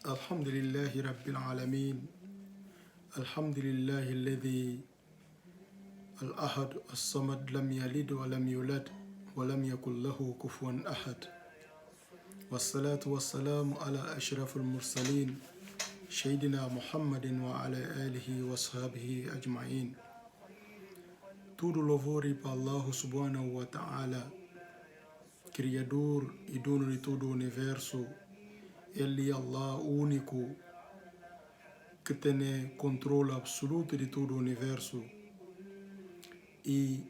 الحمد لله رب العالمين. الحمد لله الذي الأحد الصمد لم يلد ولم يولد ولم يكن له كفوا أحد، والصلاة والسلام على أشرف المرسلين سيدنا محمد وعلى آله وصحبه أجمعين. Tudo louvor para Allah subhanahu wa ta'ala, Criador e dono de todo o universo. Ele é Allah único, que tem controle absoluto de todo o universo e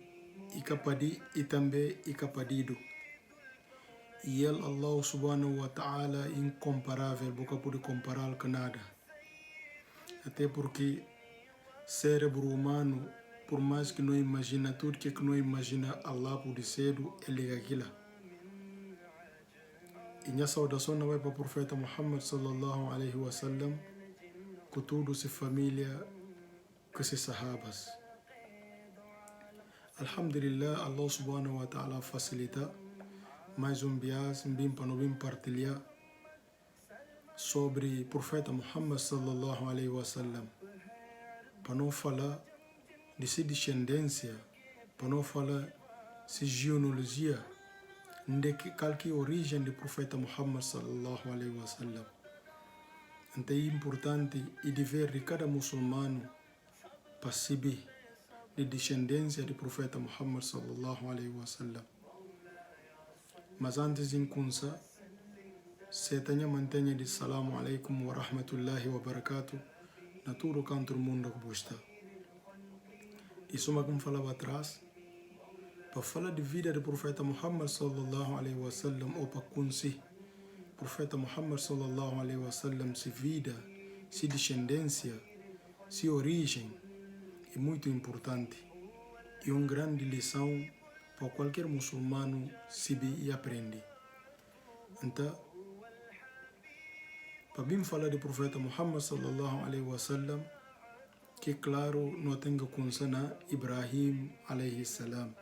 também incapadido. E ele, Allah subhanahu wa ta'ala, incomparável, nunca pode comparar com nada. Até porque cérebro humano, por mais que não imagina tudo que não imagina, Allah pode ser, ele é aquilo. E minha saudação não é para o profeta Muhammad sallallahu alaihi wa sallam, com toda sua família, com seus sahabas. Alhamdulillah, Allah subhanahu wa ta'ala facilita mais bias, bem para não partilhar sobre o profeta Muhammad sallallahu alaihi wa sallam, para não falar de sua descendência, para não falar de sua genealogia, de qualquer origem do profeta Muhammad sallallahu alaihi wa sallam. Então é importante e dever de cada muçulmano para saber de descendência do profeta Muhammad sallallahu alaihi wa sallam. Mas antes de começar, se tenha mantenha de salamu alaikum wa rahmatullahi wa barakatuh na todo canto do mundo que está. Isso é como falava atrás, para falar de vida do profeta Muhammad sallallahu alaihi wa sallam, ou para conhecer o profeta Muhammad sallallahu alaihi wa sallam, sua vida, sua descendência, sua origem, é muito importante. É uma grande lição para qualquer muçulmano saber e aprender. Então, para bem falar do profeta Muhammad sallallahu alaihi wa sallam, que claro, não tem que começar Ibrahim alaihi salam.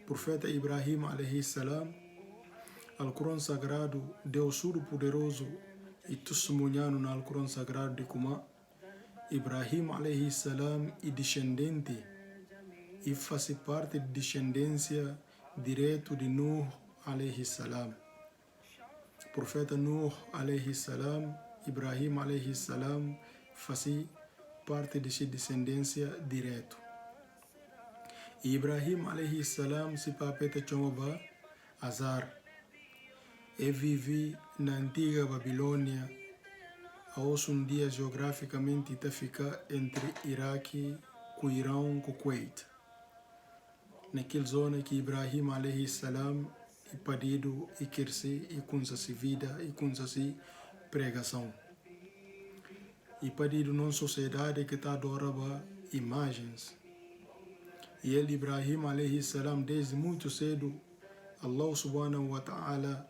Profeta Ibrahim alaihi salam, Alcorão Sagrado, Deus Todo-Poderoso e testemunhando no Alcorão Sagrado de como Ibrahim alaihi salam é descendente e faz parte de descendência direto de Nuh alaihi salam. Profeta Nuh alaihi salam, Ibrahim alaihi salam faz parte de sua descendência direto. E Ibrahim alaihi salam se papeta chamava Azar. E vive na antiga Babilônia, hoje um dia geograficamente está fica entre Iraque, com Irão, com Kuwait. Naquela zona que Ibrahim alaihi salam é parido e cresce e com sua vida e com sua pregação. E parido numa sociedade que está adorava imagens. E ele, Ibrahim alaihi salam, desde muito cedo, Allah subhanahu wa ta'ala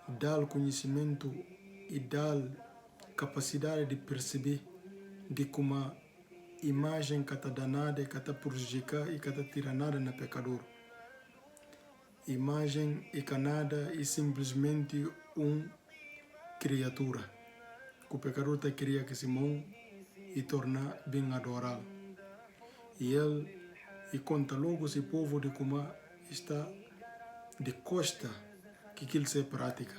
dá conhecimento e dá capacidade de perceber de como a imagem que está danada, que está prejudicar e que está tirar nada na pecador. Imagem e canada é simplesmente uma criatura que o pecador está queria que se mão e torna bem adorável. E ele e conta logo esse povo de como está de costa que ele se pratica.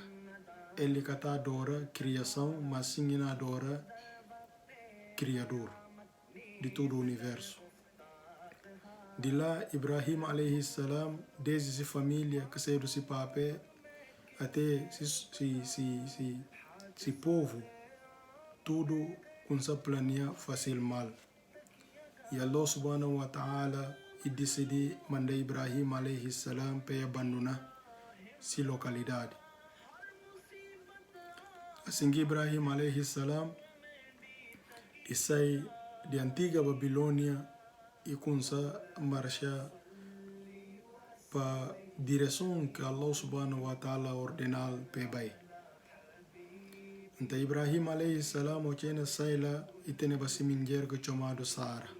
Ele que está adora criação, mas sim não adora criador de todo o universo. De lá, Ibrahim alaihi salam, desde sua família que saiu desse papel até esse povo, tudo com essa planeia fazer mal. E Allah subhanahu wa ta'ala decide mandar Ibrahim alaihi salam para abandonar essa localidade. Assim que Ibrahim alaihi salam sai de antiga Babilônia e começa a marchar para a direção que Allah subhanahu wa ta'ala ordenou para ir. Então Ibrahim alaihi salam sai lá e tem uma mulher chamada Sara.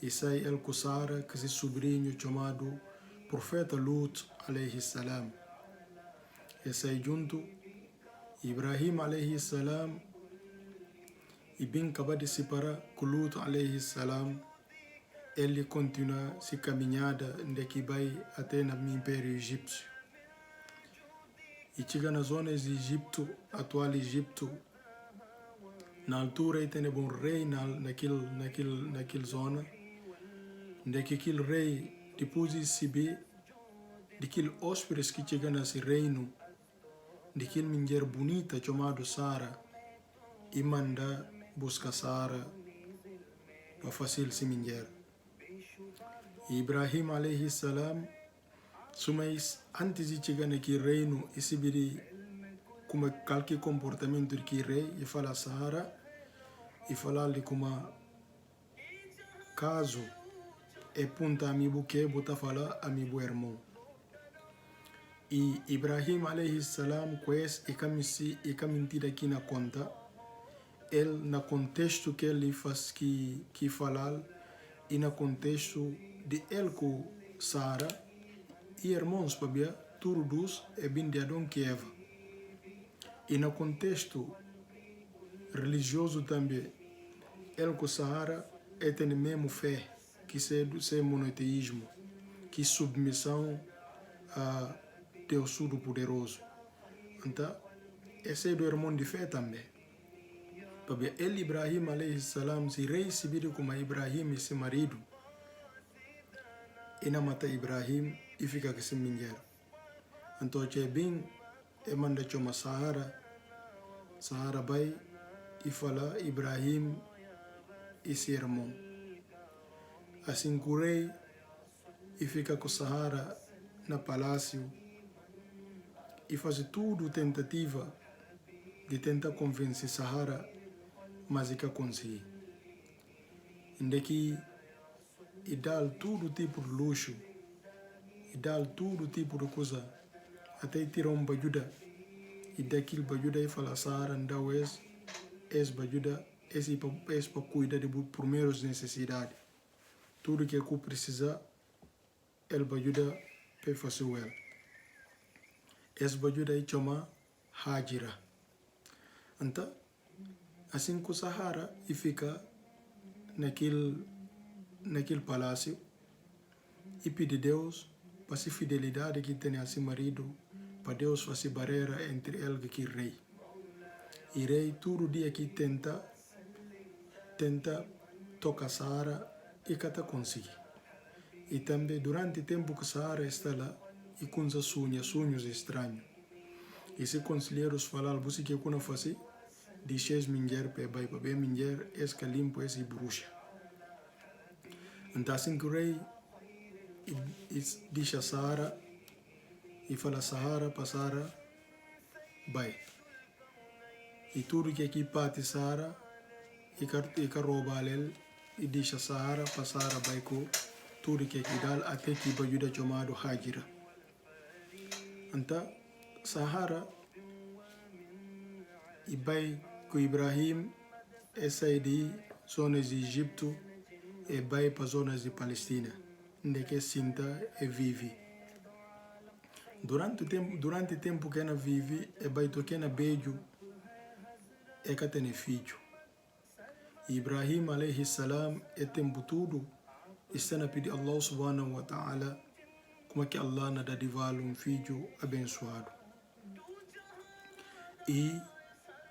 E sai ele com Sara, que é sobrinho chamado profeta Lut alaihi salam. E sai junto Ibrahim alayhi salam e bem acaba de separar com Lut alayhi salam, ele continua se caminhada que vai até no Império Egípcio. E chega nas zonas de Egito, atual Egito, na altura ele tem um rei naquela zona, que aquele rei, depois de subir, daquele hóspedes que chega nesse reino, daquele mulher bonita chamada Sara, e manda buscar Sara para fazer esse mulher. Ibrahim alayhi salam, mas antes de chegar naquele reino, e se vê como qualquer comportamento daquele rei, e fala a Sara, e fala-lhe como caso é ponta amigo que bota falar amigo irmão. E Ibrahim alayhi salam conhece e mentira aqui na conta, ele na contexto que ele faz que falar, e na contexto de ele com Sara e irmãos para tudo dos é bem de Adão que Eva. E no contexto religioso também, ele com Sara tem a mesma fé que é monoteísmo, que submissão a Deus Todo-Poderoso. Então, esse é do irmão de fé também. Porque ele, Ibrahim alayhi salam, se recebido como Ibrahim e seu marido, e não mata Ibrahim e fica com esse mulher. Então, é bem, e manda chama Sara vai e fala Ibrahim e seu irmão. Assim, o rei e fica com Sara no palácio e faz tudo tentativa de tentar convencer Sara, mas ele consegue. Ainda que e dá todo tipo de luxo, e dá todo tipo de coisa, até tirar bajuda, e daquilo bajuda e fala Sara, não é bajuda, é para cuidar de primeiras necessidades. Tudo que eu precisar, ele bajuda para fazer ela. Esse bajuda é chama Hajira. Então, assim que Sara e fica naquele palácio e pede a Deus para a fidelidade que tem a seu marido, para Deus fazer barreira entre ele e o rei. E o rei todo dia que tenta tocar Sara e que consegue. E também durante o tempo que Sara está lá e com os sonhos estranhos. E se conselheiros falar, você que eu fazer, deixa as mulheres para bem mulher, essa limpo, essa bruxa. Então assim que o rei deixa Sara e fala Sara para Sara, vai. E tudo que aqui parte Sara, e que rouba ele, e deixa Sara para Sara vai com tudo que aqui dá, até que vai ajudar chamado Hajira. Então, Sara e vai com Ibrahim, essa é de zonas de Egito, e vai para zonas de Palestina, onde que Sinta e vive. Durante o tempo que ela vive, e vai tocar na beijo, e que tem filho. Ibrahim alayhi salam, e tempo todo, está na pedir Allah subhanahu wa ta'ala, como que Allah na dá de filho abençoado. E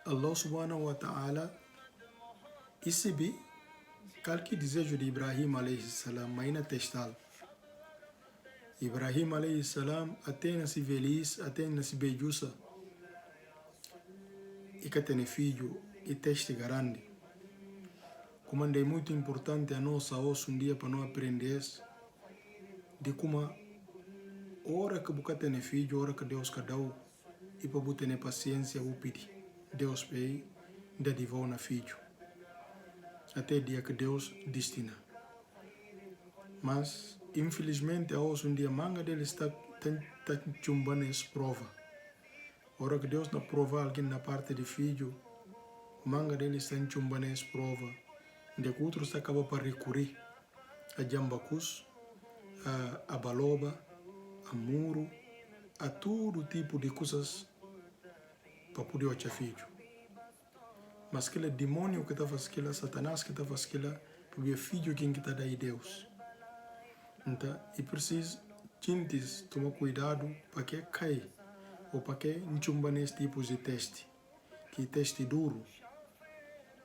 Allah subhanahu wa ta'ala recebi qualquer desejo de Ibrahim alayhi salam, mas na testal. Ibrahim alayhi salam até na se velhice, até na se beijuça, e que tem filho e teste grande. Como é muito importante a nossa hoje um dia para nós aprender de como a hora que você tem filho, a hora que Deus dá, e para você ter paciência, você pedir Deus para ele, dá de volta na filho. Até o dia que Deus destina. Mas, infelizmente, hoje um dia, manga dele está chumbando essa prova. A hora que Deus não prova alguém na parte de filho, manga dele está chumbando essa prova. De que outros acabam para recorrer a jambacus, a baloba, a muro, a todo tipo de coisas para poder ocha filho. Mas aquele demônio que está fazendo aquilo, Satanás que está fazendo aquilo, porque é filho quem está daí Deus. Então, é preciso gente tomar cuidado para que cai ou para que não chumba nesse tipo de teste, que é teste duro.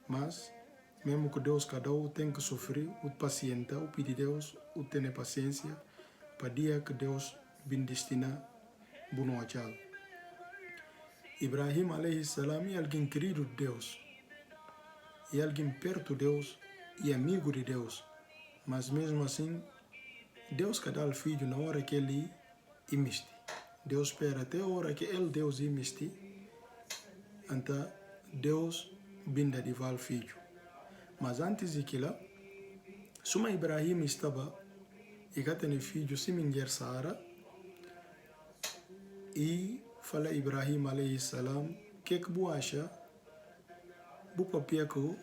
Mas, mesmo que Deus cada um tem que sofrer, o paciente, o pedir Deus, o ter paciência, para dia que Deus vem destinar bom achal. Ibrahim alayhi salam é alguém querido de Deus, é alguém perto de Deus e amigo de Deus, mas mesmo assim, Deus que dá o filho na hora que ele imiste. Deus espera até a hora que ele, Deus, imiste, então Deus vinda de o filho. Mas antes de aquilo, suma Ibrahim estava e que tem filho, se mulher Sara, e fala Ibrahim alayhi salam, que você acha, o papel que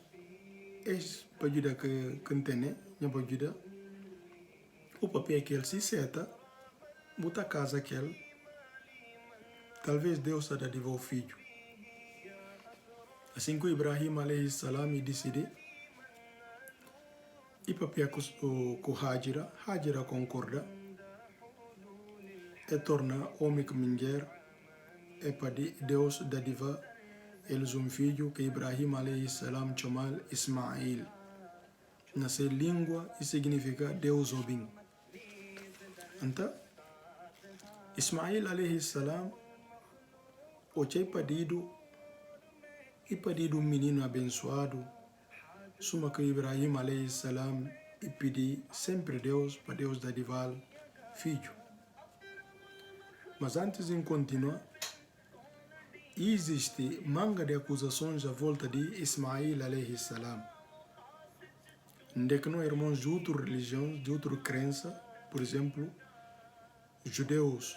é para ajudar que tem, não para ajudar, o papel que ele se seta, bota casa que ele, talvez Deus está de o filho. Assim que Ibrahim alayhi salam decide, e papel com Hajira concorda, e torna homem que mulher, e para Deus da diva, eles filho que Ibrahim alayhi salam chamou Ismail. Nessa língua, isso significa Deus ouvindo. Então, Ismail alayhi salam, o que pedido menino abençoado, suma que Ibrahim alayhi salam e pedi sempre Deus para Deus dar dival filho. Mas antes de continuar, existe manga de acusações à volta de Ismail alayhi salam. Onde que não irmãos de outra religião, de outra crença, por exemplo, judeus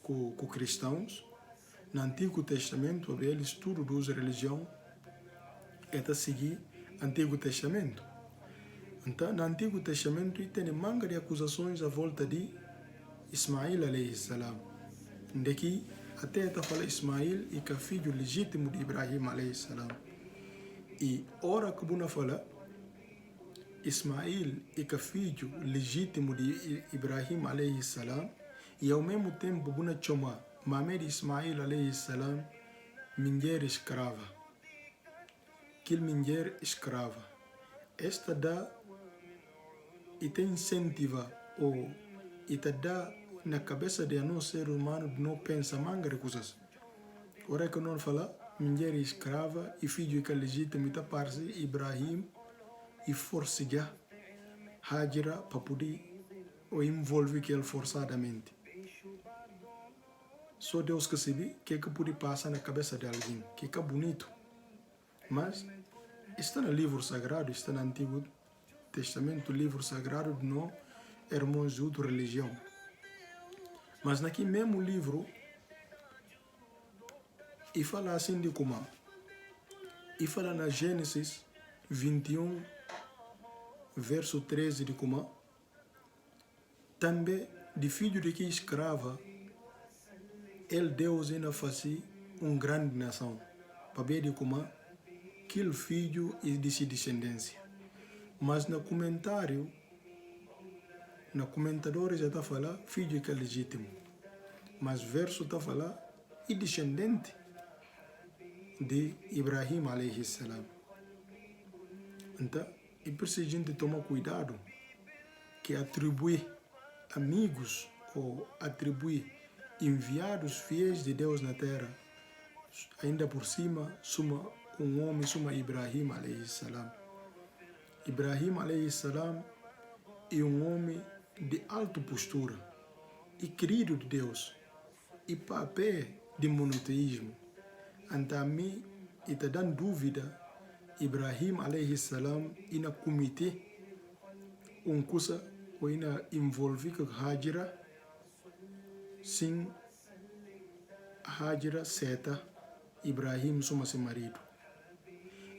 com cristãos, no Antigo Testamento, eles tudo dos religião é seguir Antigo Testamento. Então, no Antigo Testamento, tem manga de acusações à volta de Ismail alayhi salam. Onde que até fala Ismail e que é filho legítimo de Ibrahim alayhi salam. E ora que Buna fala Ismail e que é filho legítimo de Ibrahim alayhi salam, e ao mesmo tempo Buna chama Mamed Ismail alayhi salam mulher escrava. Que mulher escrava. Esta dá e te incentiva ou e te dá na cabeça de um ser humano de não pensar manga de coisas. Ora que não fala mulher escrava e filho que é legítimo e parece Ibrahim e forçar Hajira para poder ou envolver que ele forçadamente. Só Deus que sabe que pode passar na cabeça de alguém, que é bonito. Mas está no livro sagrado, está no Antigo Testamento, livro sagrado de não irmãos de outra religião. Mas naquele mesmo livro, e fala assim de como, e fala na Gênesis 21, verso 13 de como, também de filho de que escrava, ele Deus ainda fazia grande nação, para ver de como, aquele filho e de sua descendência. Mas no comentador já está falando filho que é legítimo. Mas verso está falando e descendente de Ibrahim alayhi salam. Então, é preciso a gente tomar cuidado que atribuir amigos ou atribuir enviados fiéis de Deus na terra, ainda por cima, suma homem, suma Ibrahim alayhi salam. Ibrahim alayhi salam é homem de alta postura e querido de Deus e papel de monoteísmo. Então, a mim, está dando dúvida, Ibrahim alayhi salam ina comitê coisa ou ina envolve com Hajira sem Hajira seta Ibrahim suma seu marido.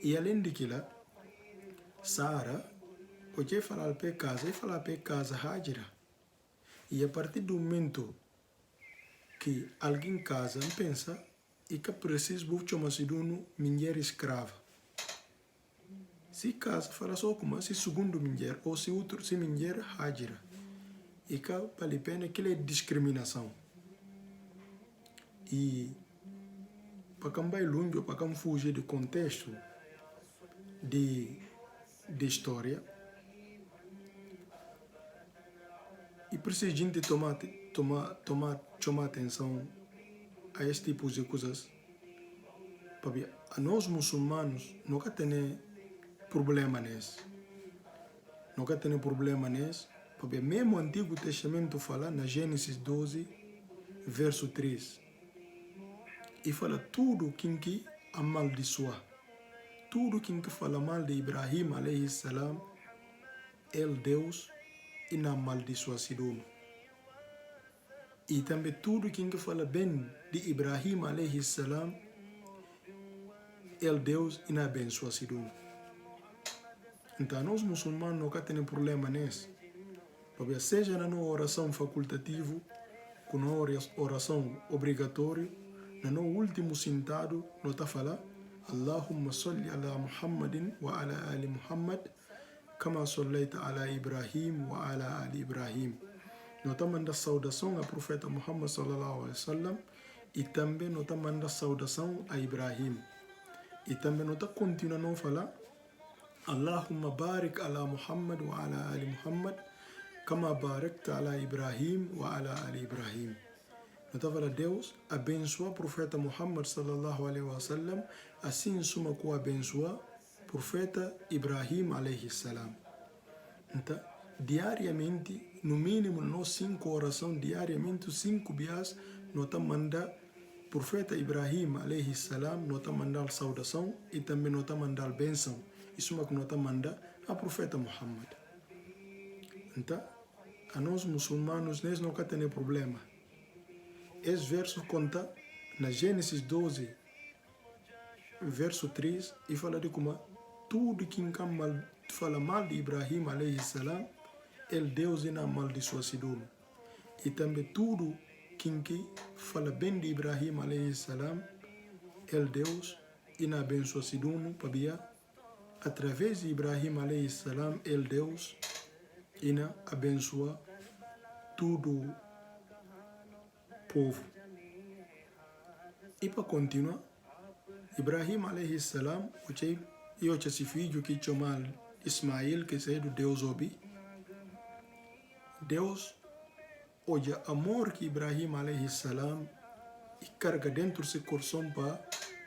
E além daquilo, Sara, o que fala para casa Hajira. E a partir do momento que alguém casa, pensa, e que preciso bucho macedono mulher escrava. Se casa fala só como se segundo mulher ou se outro se mulher hajira. E que vale a pena que é discriminação. E para quem vai longe, para quem fugir do contexto de história, e precisa a gente tomar atenção a este tipo de coisas. Porque a nós muçulmanos nunca tem problema nisso. Nunca tem problema nisso. Porque mesmo o Antigo Testamento fala na Gênesis 12, verso 3. E fala tudo que amaldiçoa. Tudo que fala mal de Ibrahim, alayhi salam, Deus e na amaldiçoa Sidom. E também tudo que fala bem de Ibrahim, alayhi salam, Deus e na abençoa Sidom. Então, nós muçulmanos nunca temos problema nisso. Porque seja na oração facultativa, com a oração obrigatória, no último sentado, nós está falando Allahumma salli ala Muhammadin wa ala ali Muhammad kama sallaita ala Ibrahim wa ala ali Ibrahim. Nós está mandando saudação ao profeta Muhammad sallallahu alaihi wasallam e também nós está mandando saudação a Ibrahim. E também nós está continuando a falar Allahumma barik ala Muhammad wa ala ali Muhammad kama barakta ala Ibrahim wa ala ali Ibrahim. Nós fala Deus abençoa o profeta Muhammad sallallahu alaihi wasallam assim como abençoa o profeta Ibrahim alaihi salam. Então, diariamente, no mínimo, nós 5 orações diariamente, 5 dias, nós manda profeta Ibrahim alaihi salam, nós manda saudação e também nós manda bênção. Isso é o que nós manda a profeta Muhammad. Então, a nós muçulmanos, nós nunca temos problema. Esse verso conta na Gênesis 12, verso 3, e fala de como tudo que fala mal de Ibrahim alayhi salam, Deus e na amaldiçoa Sidom. E também tudo que fala bem de Ibrahim alayhi salam, Deus e na abençoa Sidom, para através de Ibrahim alayhi salam, Deus e na abençoa tudo povo. E para continuar, Ibrahim alayhi salam, e o seu filho que chama Ismael, que é do Deus Obi. Deus, olha amor que Ibrahim alayhi salam e carga dentro do seu coração para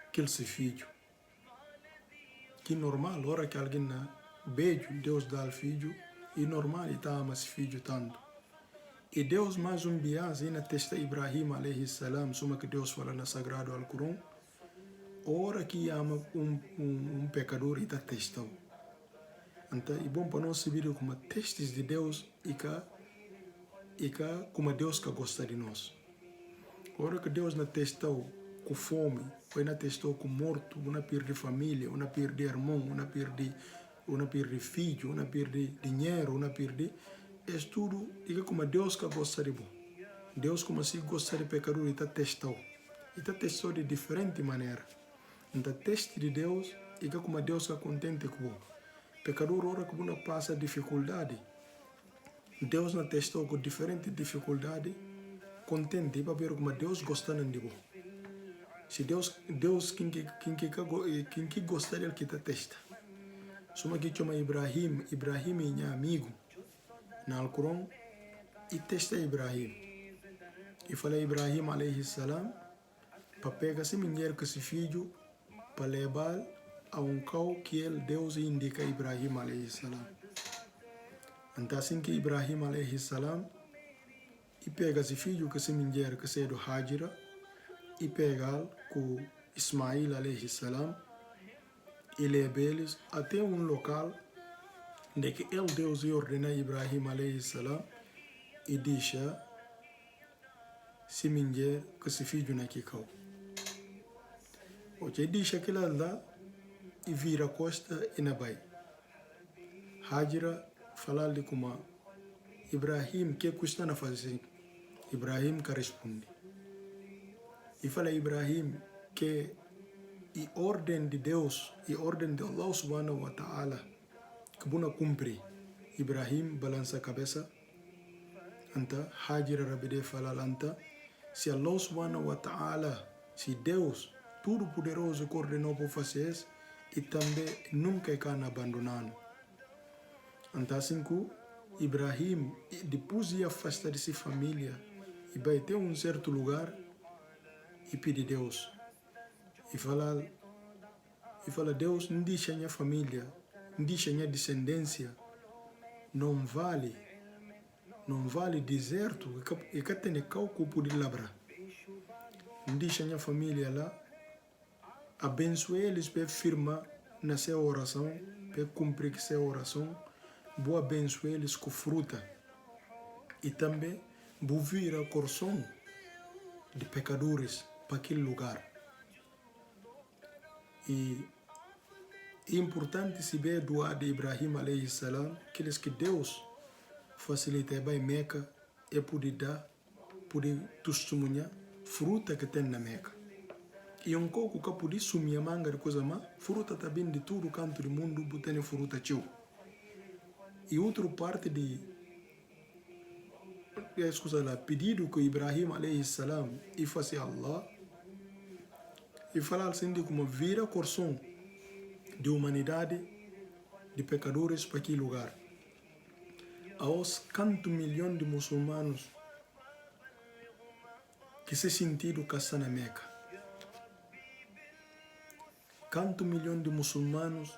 aquele seu filho. Que normal, hora que alguém beijo, Deus dá ao filho, e normal, ele ama esse filho tanto. E Deus mais bias na testa Ibrahim alayhi salam, soma que Deus fala no Sagrado Alcorão, ora que ama pecador e está testando. Então, é bom para nós saber como testes de Deus e como Deus que gosta de nós. Ora que Deus não testou com fome, ou não testou com morto, ou não perde família, ou não perde irmão, ou não perde filho, ou não perde dinheiro, ou não perde... É tudo como Deus que gosta de bom. Deus como se gosta de pecador e está testando. E está testando de diferente maneira. Então, teste de Deus é como Deus que contente com bom. Pecador, ora que não passa dificuldade. Deus não testou com diferente dificuldade, contente para ver como Deus gosta de bom. Se Deus quem gosta dele que está testa. Soma que chama Ibrahim é meu amigo. Na Alcorão, e testa Ibrahim. E fala Ibrahim alayhi salam, para pegar esse mulher com esse filho, para levar a cão que Deus indica a Ibrahim alayhi salam. Então assim que Ibrahim alayhi salam, e pega esse filho com esse mulher que é do Hajira, e pega com Ismail alayhi salam, e leva eles até local de que Deus ordena a Ibrahim alayhi salam e deixa se mulher que se filho naquele cão. O que deixa aquilo lá e vira a costa e na vai. Hajira fala de como Ibrahim que custa na fazer. Ibrahim que responde. E fala Ibrahim que a ordem de Deus, a ordem de Allah subhanahu wa ta'ala, que buna cumprir. Ibrahim balança a cabeça, anta Hajira rabide falalanta, se Allah subhanahu wa ta'ala, se Deus, tudo poderoso, coordenou para fazer isso, e também nunca é abandonado. Então assim que Ibrahim, depois de afastar de sua família, e vai ter certo lugar, e pedir Deus. E fala, Deus, não deixa minha família, não deixa minha descendência, não vale deserto, e que tem calco de labrar. Não deixa minha família lá, abençoe eles para firmar na sua oração, para cumprir sua oração, vou abençoar eles com fruta. E também vou vir a coração de pecadores para aquele lugar. E é importante se ver doar de Ibrahim alayhi salam, aqueles que Deus facilita bem Meca e poder dar, poder testemunhar fruta que tem na Meca. E pouco que poder sumir a manga de coisa má, fruta também de todo canto do mundo, tem fruta tio. E outra parte de pedido que Ibrahim alayhi salam e faz a Allah, e falar assim de como vira coração de humanidade, de pecadores para aquele lugar. Aos quantos milhões de muçulmanos que se sentiram caçar na Meca. Quantos milhões de muçulmanos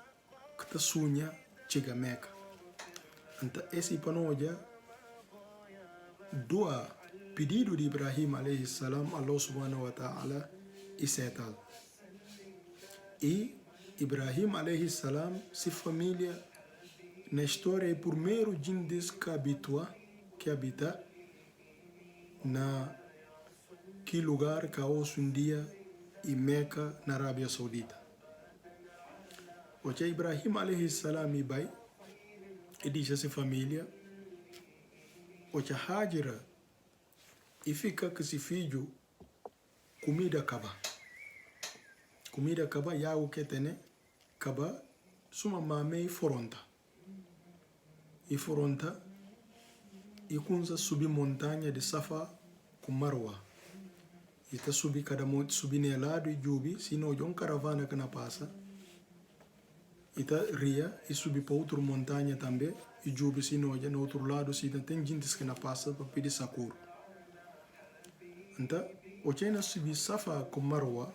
que te sonham chegar a Meca. Então, esse panoja do pedido de Ibrahim alayhi salam, Allah subhanahu wa ta'ala, e settle. E Ibrahim alayhi salam, se família, na história é o primeiro jindes que habita na que lugar que hoje um dia e Meca na Arábia Saudita. Hoje Ibrahim alayhi salam e vai e diz a sua família, hoje Hajira e fica com esse filho comida acaba. Comida acaba e algo que tem acaba suma mame e foronta. E foronta e kunza subir montanha de Safa com Marwa. E tá subir cada monte subir no lado e jubi, se não de caravana que na passa. E tá ria e subir para outra montanha também e jubi se não no outro lado se não tem gente que na passa para pedir socorro. Então, o que na subir Safa com Marwa,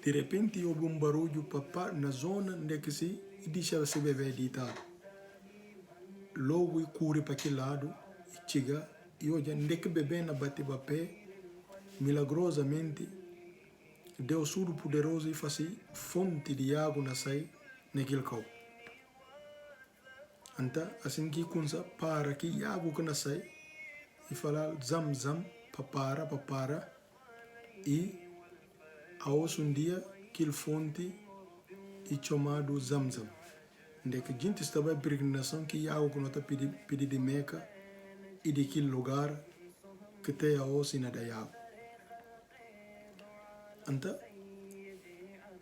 de repente houve barulho para na zona onde que se deixa se beber ditado. Logo e corre para aquele lado e chega e hoje onde que bebê na bate pé, milagrosamente Deus todo poderoso e faz fonte de água na sai naquele cau. Então assim que kunsa para que água que na sai e fala zam para e aos dia aquele fonte e chamado Zamzam. Onde que a gente estava em peregrinação que água que não está pedindo de Meca e de aquele lugar que tem a osso na da água. Então,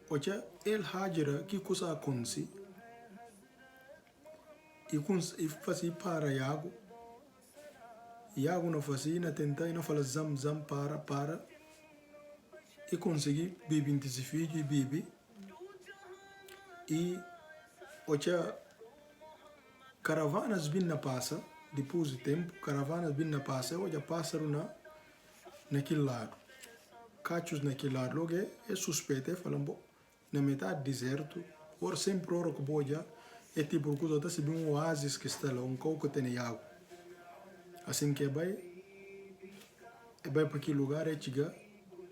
hoje el Hajira que coisa acontece e faz para a água não faz na tentar e não fala Zamzam para e conseguir beber esse filho e beber e hoje caravanas bem na passa depois de tempo caravanas bem na passa hoje passaram naquele lado cachos naquele lado logo é suspeito falam bom na metade deserto ou sempre ora que boja é tipo coisa tá se bem oásis que está lá coco tem água assim que vai para aquele lugar é chegar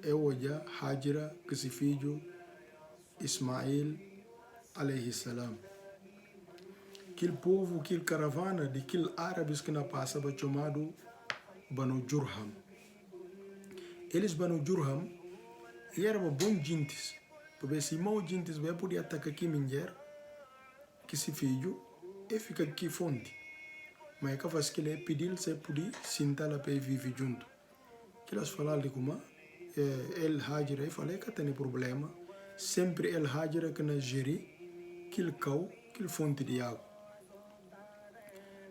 é hoje Hajira que se filho Ismail alayhi salam. Aquele povo, aquele caravana de aquele árabes que na passava chamado Banu Jurham. Eles Banu Jurham eram bons gentes. Porque se mau gentes vai poder atacar aqui mulher que se filho e fica aqui fonte. Mas que faz que ele pedir se poder sentar lá para viver junto. Que elas falaram de como el Hajira, falei que tem problema. Sempre el Hajira que na gerir aquele fonte de água.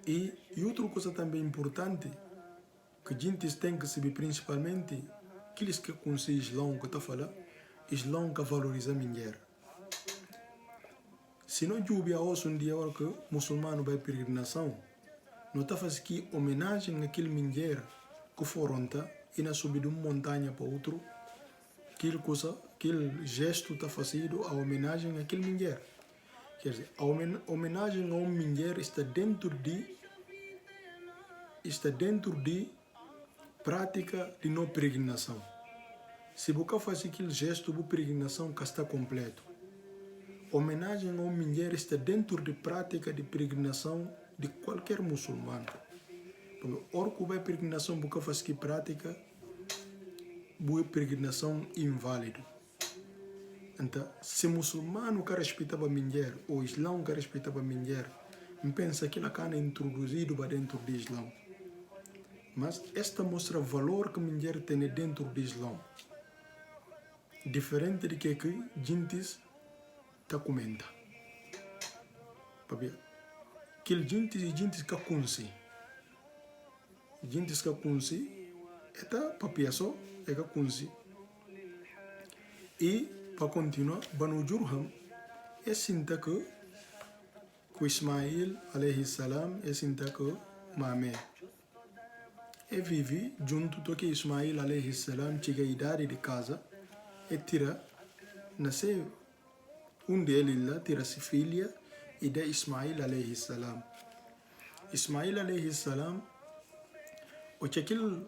E outra coisa também importante, que a gente tem que saber principalmente, aqueles que conhecem Islão que está falando, Islão que valoriza a mulher. Se não jubia hoje um dia que o muçulmano vai peregrinação, não está fazendo que homenagem àquele mulher que foram e na subida de uma montanha para outro, aquele gesto está fazendo a homenagem àquele mulher. Quer dizer, a homenagem a uma mulher está dentro de prática de não peregrinação. Se você faz aquele gesto de peregrinação que está completo, homenagem a uma mulher está dentro de prática de peregrinação de qualquer muçulmano. Ora que vai peregrinação você faz que prática, boa peregrinação inválido. Então, se muçulmano quer respeitar a mulher, ou islão quer respeitar a mulher, pensa que ela é introduzido para dentro do islão. Mas esta mostra o valor que a mulher tem dentro do islão. Diferente de que a gente está comenta. Que a gente que conhece. A gente que conhece, é papia só, é que conhece. E, para continuar, Banu Jurham é sinta que Ismail, alayhi salam, é sinta que Mamé. E vive junto com Ismail, alayhi salam, chega a idade de casa, e tira, nasce deles lá, tira-se filha, e de Ismail, alayhi salam. Ismail, alayhi salam, o que aquele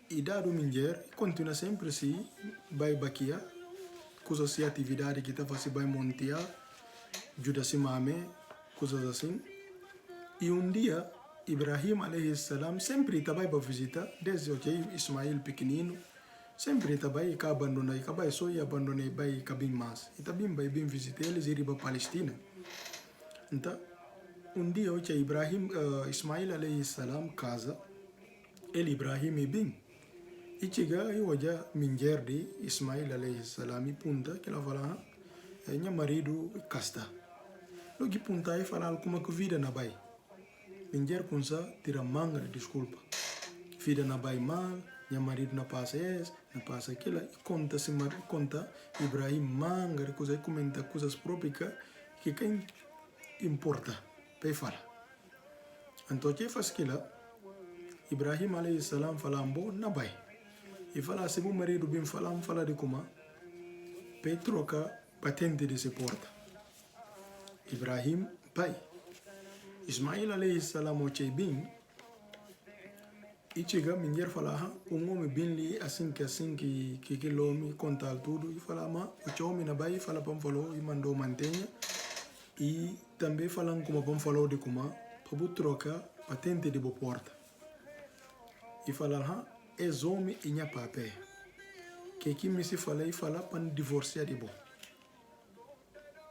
idade do mulher, continua sempre se vai baquear, coisas assim, atividade que está fazendo, vai montear, ajuda-se Mamé, coisas assim. E dia, Ibrahim alayhi salam sempre estava para visitar, desde que Ismail pequenino, sempre estava aí, que abandonou, que vai só e abandonei, vai cabim mais. E também vai bem visitar eles e ir para a Palestina. Então, dia, Ismail alayhi salam casa, ele Ibrahim e bem. E chega e olha mulher de Ismail alayhi salam e punta, que ela fala, minha marido casta. Logo punta e fala como que vida na bai. Mulher kunsa tira manga de desculpa. Vida na bai mal, minha marido não passa isso, não passa aquilo. E conta Ibrahim manga de coisas, comenta coisas próprias que quem importa, para falar. Então, o que faz aquilo? Ibrahim alayhi salam fala ambo na bai. E fala se o marido bem fala de como, para trocar patente de se porta. Ibrahim pai. Ismail alayhi salam o bem, e chega a mulher fala, homem bem ali, assim que o homem conta tudo, e fala, o homem na bai, fala para falou, e mandou mantenha, e também falam como para falou de como, para trocar patente de boa porta. E fala, é homem e minha papé, que aqui me se fala e fala para divorciar de boa.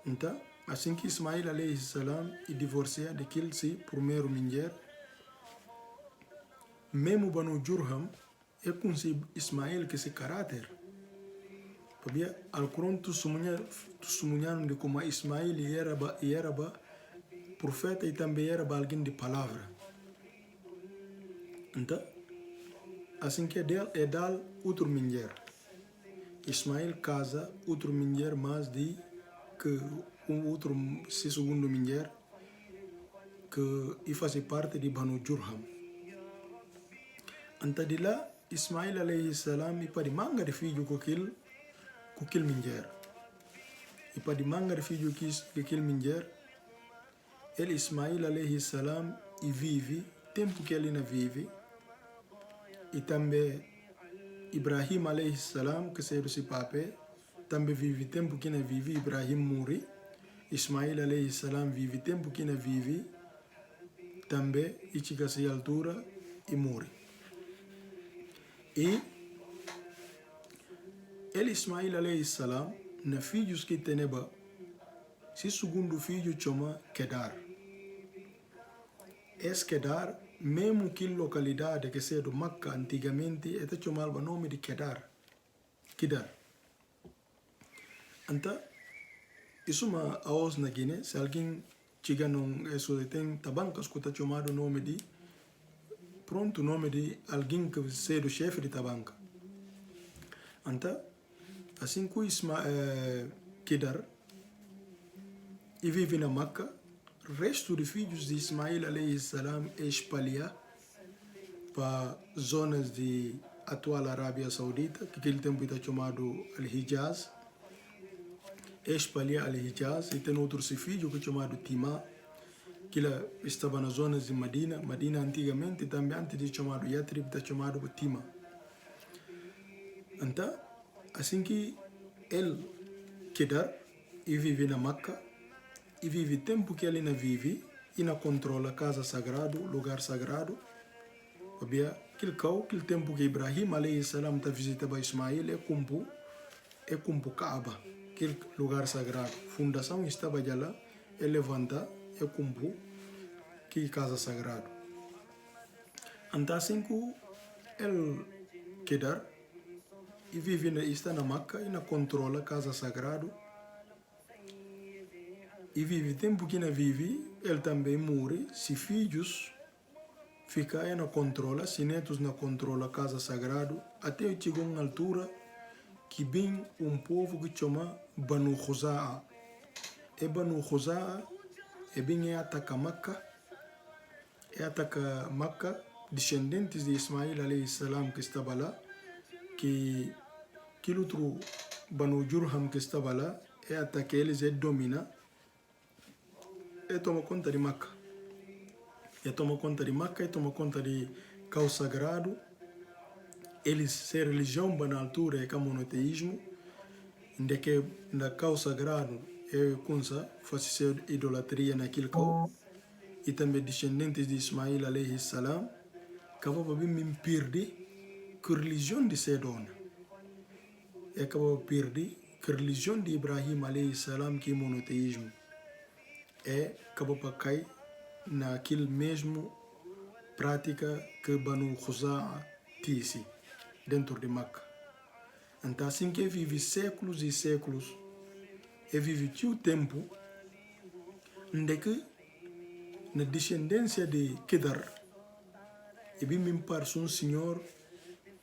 Então, assim que Ismail alayhi salam e divorcia daquele primeiro mulher, mesmo Banu Jurham é com Ismail que se caráter. Porque Al-Quran testemunhando de como Ismail era profeta e também era alguém de palavra. Então, assim que é dal outro mulher. Ismail casa outro mulher mais de que outro segundo mulher que faz parte de Banu Jurham. Então de lá, Ismail alayhi salam e para manga de filho com aquele mulher. E para manga de filho com aquele mulher, ele Ismail alayhi salam e vive, tempo que ele não vive, e também Ibrahim alayhi salam, que saiu desse papel, também vive tempo que não vive, Ibrahim morre. Ismail alayhi salam vive tempo que não vive, também e chega-se à altura e morre. E ele Ismail alayhi salam, na filhos que tem, se segundo filho chama Kedar. Esse Kedar, mesmo que localidade que seja do Makkah antigamente, é chamado o nome de Kedar. Kidar. Anta, isuma aos na Guiné, se alguém chega num isso tem tabanca escuta chamado nome de pronto nome de alguém que ser o chefe de tabanca. Anta, assim que Kidar e vive na Meca, o resto de filhos de Ismael alayhi salam é espalhar para zonas de atual Arábia Saudita, que aquele tempo está chamado Al-Hijaz, é espalhar Al-Hijaz, e tem outro filho que é chamado Timá, que estava nas zonas de Medina. Medina antigamente também, antes de chamado Yatrib, está chamado Timá. Então, assim que ele Kidar e vive na Meca, e vive tempo que ele não vive, e não controla casa sagrado, lugar sagrado, aquele tempo que Ibrahim alayhi salam está visitando Ismael é kumpu Kaaba, aquele lugar sagrado. Fundação estava lá, ele levanta, é kumpu, que casa sagrado. Então assim que ele Kidar e vive está na Meca e não controla casa sagrado, e vive tempo que não vive, ele também morre, se filhos fica aí na controla, se netos na controla casa sagrado, até chegou uma altura que vem povo que chama Banu Khuza'a. E Banu Khuza'a é bem ataca Meca, descendentes de Ismael alayhi salam que estava lá, que outro Banu Jurham que estava lá, ataca eles e domina, e toma conta de Meca. E toma conta de Meca, e toma conta de caos sagrado. Eles, se religião na altura é monoteísmo, onde que na caos sagrado é coisa, faz idolatria naquele caos. E também descendentes de Ismael alayhi salam, que vão me perder que religião de Sedona. E que vão perder que religião de Ibrahim alayhi salam, que é monoteísmo. É que vão cair naquele mesmo prática que Banu Khuza'a disse dentro de Meca. Então assim que vive séculos e séculos, e vive o tempo onde que na descendência de Kidar e bem parece senhor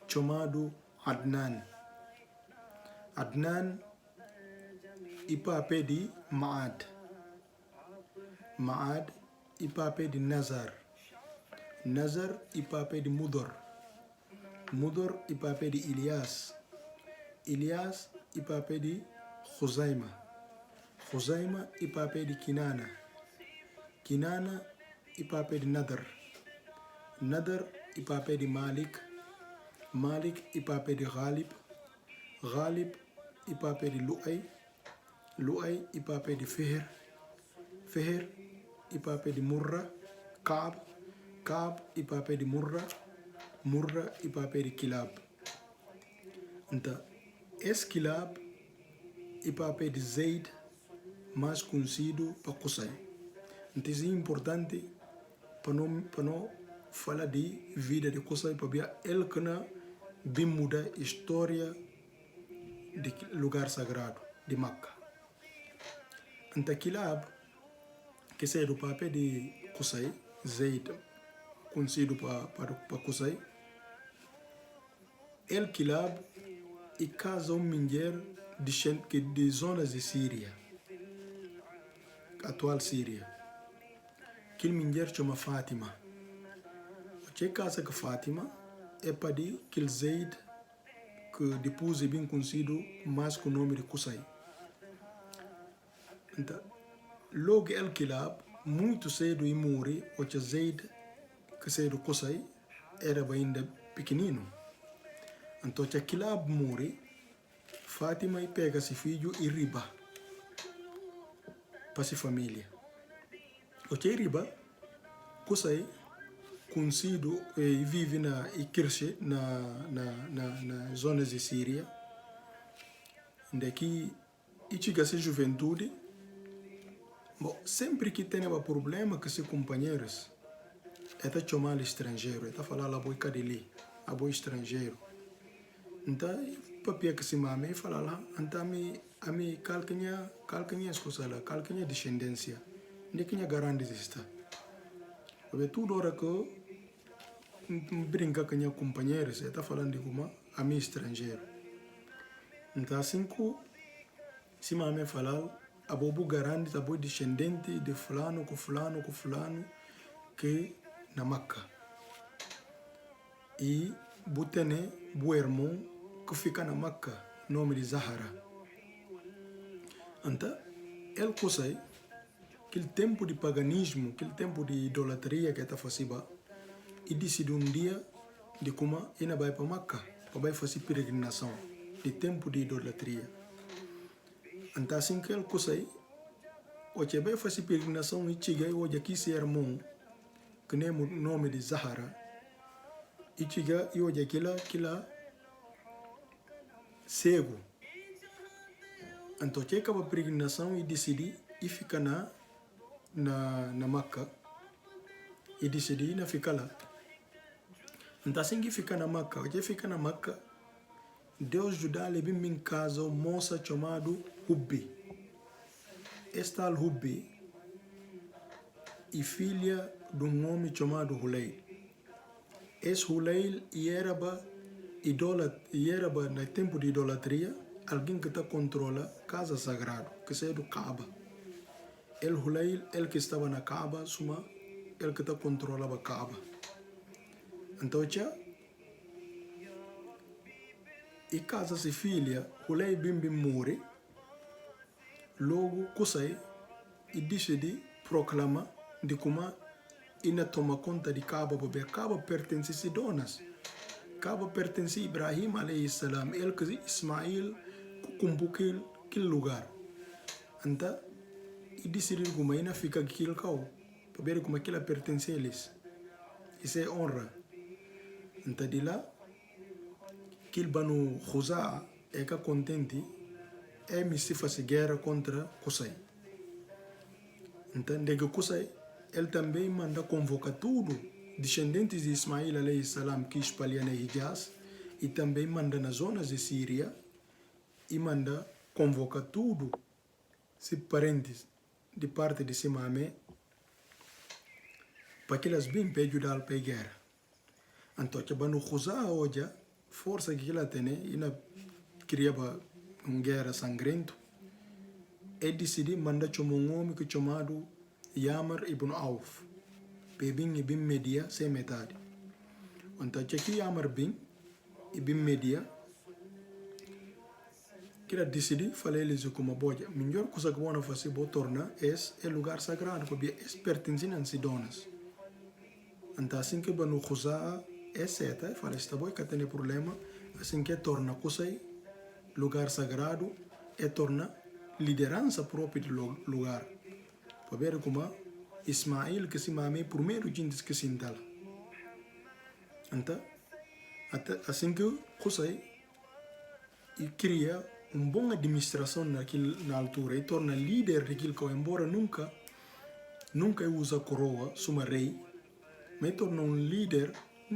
chamado Adnan. Adnan e papai de Ma'ad. Ma'ad e papai de Nazar. Nazar e papai de Mudor. Mudor e papai de Ilias. Ilias e papai de Khuzaima. Khuzaima e papai de Kinana. Kinana e papai de Nadar. Nadar e papai de Malik. Malik e papai de Ghalib. Ghalib e papai de Lu'ay. Lu'ay e papai de Fihr. Fihr e papai de Murra. Kaab. Kaab e papai de Murra. Murra e papai de Kilab. Então, esse Kilab e papai de Zaid, mais conhecido para Qusay. Então, isso é importante para não falar de vida de Qusay, para ver ele que não bem muda a história do lugar sagrado de Meca. Então, Kilab, que é do papai de Qusay, Zaid, conhecido para Qusay, ele Kilab e casa mulher de zonas de Síria, atual Síria. Aquele mulher chama Fátima. O que casa com Fátima é para de aquele Zaid que depois é bem conhecido mais com o nome de Qusay. Então, logo ele Kilab, muito cedo e morre, o que Zaid que saiu do Qusay era ainda pequenino. Então, o que Kilab morre, Fátima pega seu filho e riba para sua família. O que riba, Qusay, conhecido e vive e cresce nas zonas de Síria, onde e chega a juventude. Bom, sempre que tem um problema com seus companheiros, é chamar estrangeiro, é falar a boica dele, a boi estrangeiro. Então, papia que se mame fala lá, antami ami calcanha escosa lá, calcanha descendência. Nequinha garante está. Porque tudo hora que brinca com minha companheira, você está falando de como ami estrangeiro. Então assim que se mame falar, a bobo garante a bobo descendente de fulano com fulano com fulano que na Maca. E botene o irmão que fica na Maca, nome de Zahara. Então, ele consegue aquele tempo de paganismo, aquele tempo de idolatria que está fazendo, e decide dia de como ele vai para Maca, para fazer peregrinação, de tempo de idolatria. Então, assim que ele consegue, hoje vai fazer peregrinação e chega hoje aqui se irmão, que nem o nome de Zahara, e chega e hoje aquilo cego. Então, chega a peregrinação e decide e fica na Maca, e decidi ir ficar lá. Então assim que fica na Maca, hoje fica na Maca, Deus ajuda ele bem em casa uma moça chamada Hubbi. Esta Hubbi é filha de um homem chamado Hulail. Esse Hulail era no tempo de idolatria, alguém que controla a casa sagrada, que é do Kaaba. El Hulail, ele que estava na Kaaba, ele que controlava a Kaaba. Então, e casa se filha, Hulail bim morre, logo Kusai e decide proclama de como ele toma conta de Kaaba, porque Kaaba pertence a Sidonas. Kaaba pertence a Ibrahim alayhi salam, ele que Ismail cumpriu aquele lugar. Então, e decidir como ainda fica aquilo cau, para ver como aquilo pertence a eles. Isso é honra. Então de lá, aquele banu Khuzaa é que contente, me se faz guerra contra Qusay. Então, de que Qusay, ele também manda convocar tudo, descendentes de Ismail alayhi salam que espalham na Hijaz, e também manda nas zonas de Síria, e manda convocar tudo, se parentes, de parte de Simame, para que elas bem para ajudar para a guerra. Então, que Banu Khuzaa hoje, força que ela tem, e criava uma guerra sangrenta, e decidiu mandar um homem que chamado Yamar ibn Auf, para bem media sem metade. Então, que Yamar bem, e bem media, que ela decidiu, falei eles como boja, melhor coisa que vão fazer para tornar é lugar sagrado, porque é pertence a Sidonas. Então assim que Banu Khuzaa é certa, falei, está bom, que tem problema, assim que torna coisa lugar sagrado, torna liderança própria do lugar. Para ver como Ismail, que se mame primeiro gente que se entala. Então, assim que coisa e cria uma boa administração na altura e torna líder daquilo que, embora nunca usa coroa, suma rei, mas torna líder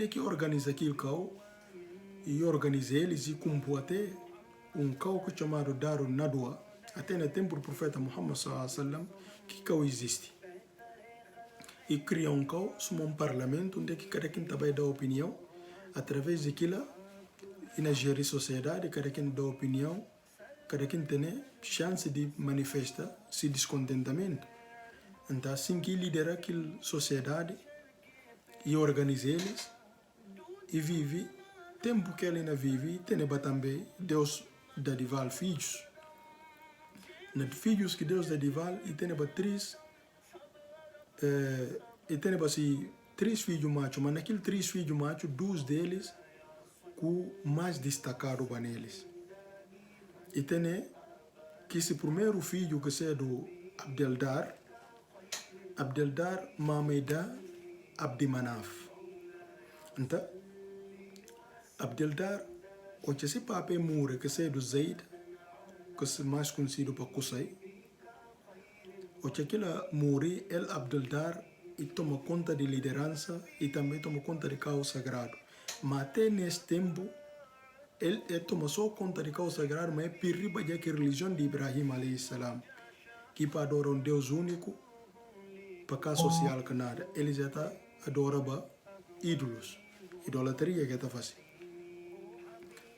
que organiza aquilo que e organiza eles e cumpre até que chamado Darun Nadwa, até no tempo do profeta Muhammad sallallahu que existe. E cria suma parlamento onde cada quem também dá opinião, através daquilo, e na gerir sociedade, cada quem dá opinião, cada quem tem chance de manifestar seu descontentamento. Então, assim que lidera aquela sociedade e organiza eles, e vive, tempo que ele vive, tem também Deus dá de val filhos. Nos filhos que Deus dá de val, e tem três filhos machos, mas naqueles 3 filhos machos, 2 deles, que mais destacado para eles. E tem que esse primeiro filho que é do Abdeldar Mameda Abdimanaf. Então, Abdeldar, o que esse papai morre que é do Zaid, que é mais conhecido por Qusay, o que aquela morre, Abdeldar, e toma conta de liderança e também toma conta de caos sagrado. Mas até nesse tempo, ele toma só conta de causa sagrado, mas é pirriba já que a religião de Ibrahim alayhi salam, que para adorar um Deus único, para cá social que nada, eles já tá adorava ídolos, idolatria que está fazendo.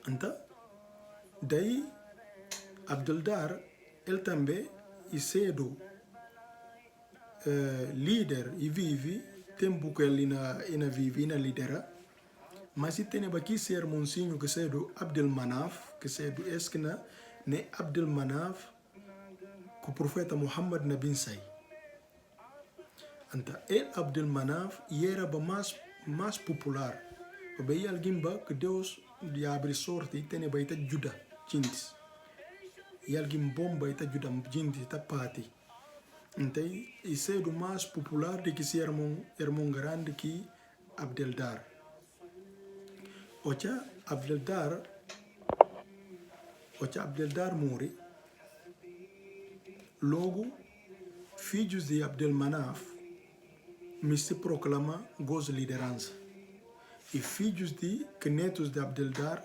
Então, daí Abdeldar, ele também é cedo líder e vive, tempo que ele vive, na lidera, mas se tem aqui ser monsinho que cedo Abdel Manaf, que cedo esquina, né Abdel Manaf, que o profeta Muhammad na bin sai. Então, ele Abdel Manaf era mais popular. Porque alguém que Deus lhe abre sorte e tem baita ajuda, jintis. E alguém bom baita ajuda, jintis, tá pati. Então, isso é o mais popular de que se irmão grande que Abdeldar. Ocha Abdeldar morre. Logo, filhos de Abdel Manaf se proclama goz liderança. E filhos de netos de Abdeldar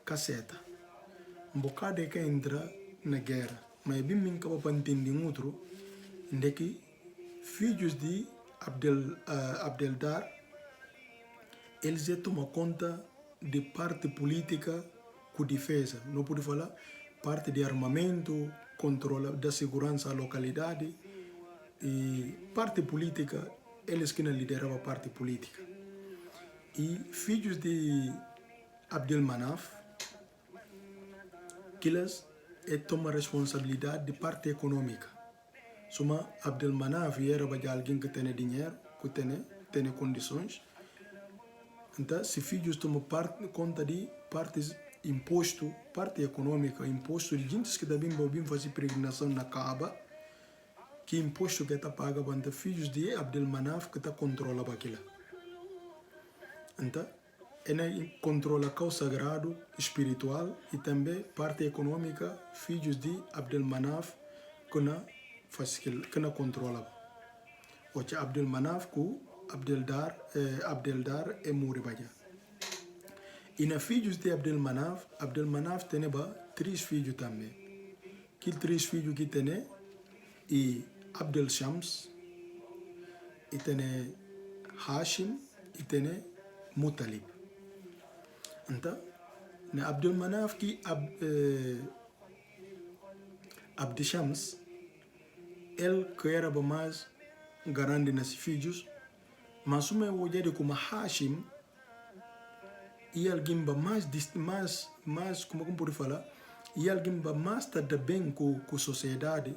caceta. Um bocado de que entra na guerra. Mas bem me acaba para entender outro. De que filhos de Abdeldar eles já tomam conta de parte política com defesa. Não pode falar parte de armamento, controle da segurança da localidade e parte política, eles que não lideravam a parte política. E filhos de Abdel Manaf, que eles tomam responsabilidade de parte econômica. Soma Abdel Manaf era alguém que tem dinheiro, que tem condições. Então, se filhos tomam conta de partes imposto, parte econômica, imposto de gente que também vão fazer peregrinação na Kaaba, que imposto que está paga para filhos de Abdel Manaf que está controlando aquilo. Então, ele controla o sagrado espiritual e também parte econômica, filhos de Abdel Manaf que não controla. Hoje Abdel Manaf que Abdeldar é Muribaja. E na filhos de Abdel Manaf tem 3 filhos também. Que 3 filhos que tem e Abdel Shams, e tem Hashim, e tem Mutalib. Então, na Abdel Manaf que Abdel Shams, ele que era mais grande nas filhos, mas o meu olhar como Hashim e alguém mais como pode falar, e alguém mais está bem com a sociedade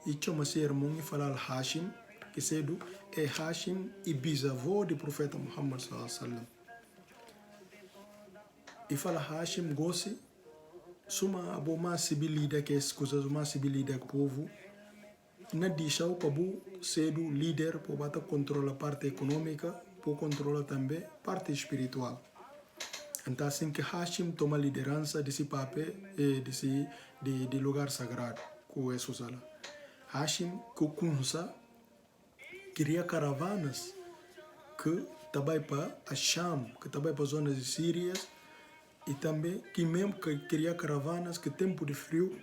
e chama ser irmão e falar Hashim, que cedo é Hashim e bisavô do profeta Muhammad sallallahu alaihi wasallam. E fala Hashim gosse suma abo mais civilida que as coisas mais civilida que o povo na deixa o pabu cedo líder para bata controlar a parte econômica, para controlar também a parte espiritual. Então assim que Hashim toma liderança desse papel de lugar sagrado com isso sala. Hashim que kunsa cria caravanas que também para a Sham, que também para zonas de Síria e também que mesmo que cria caravanas que tempo de frio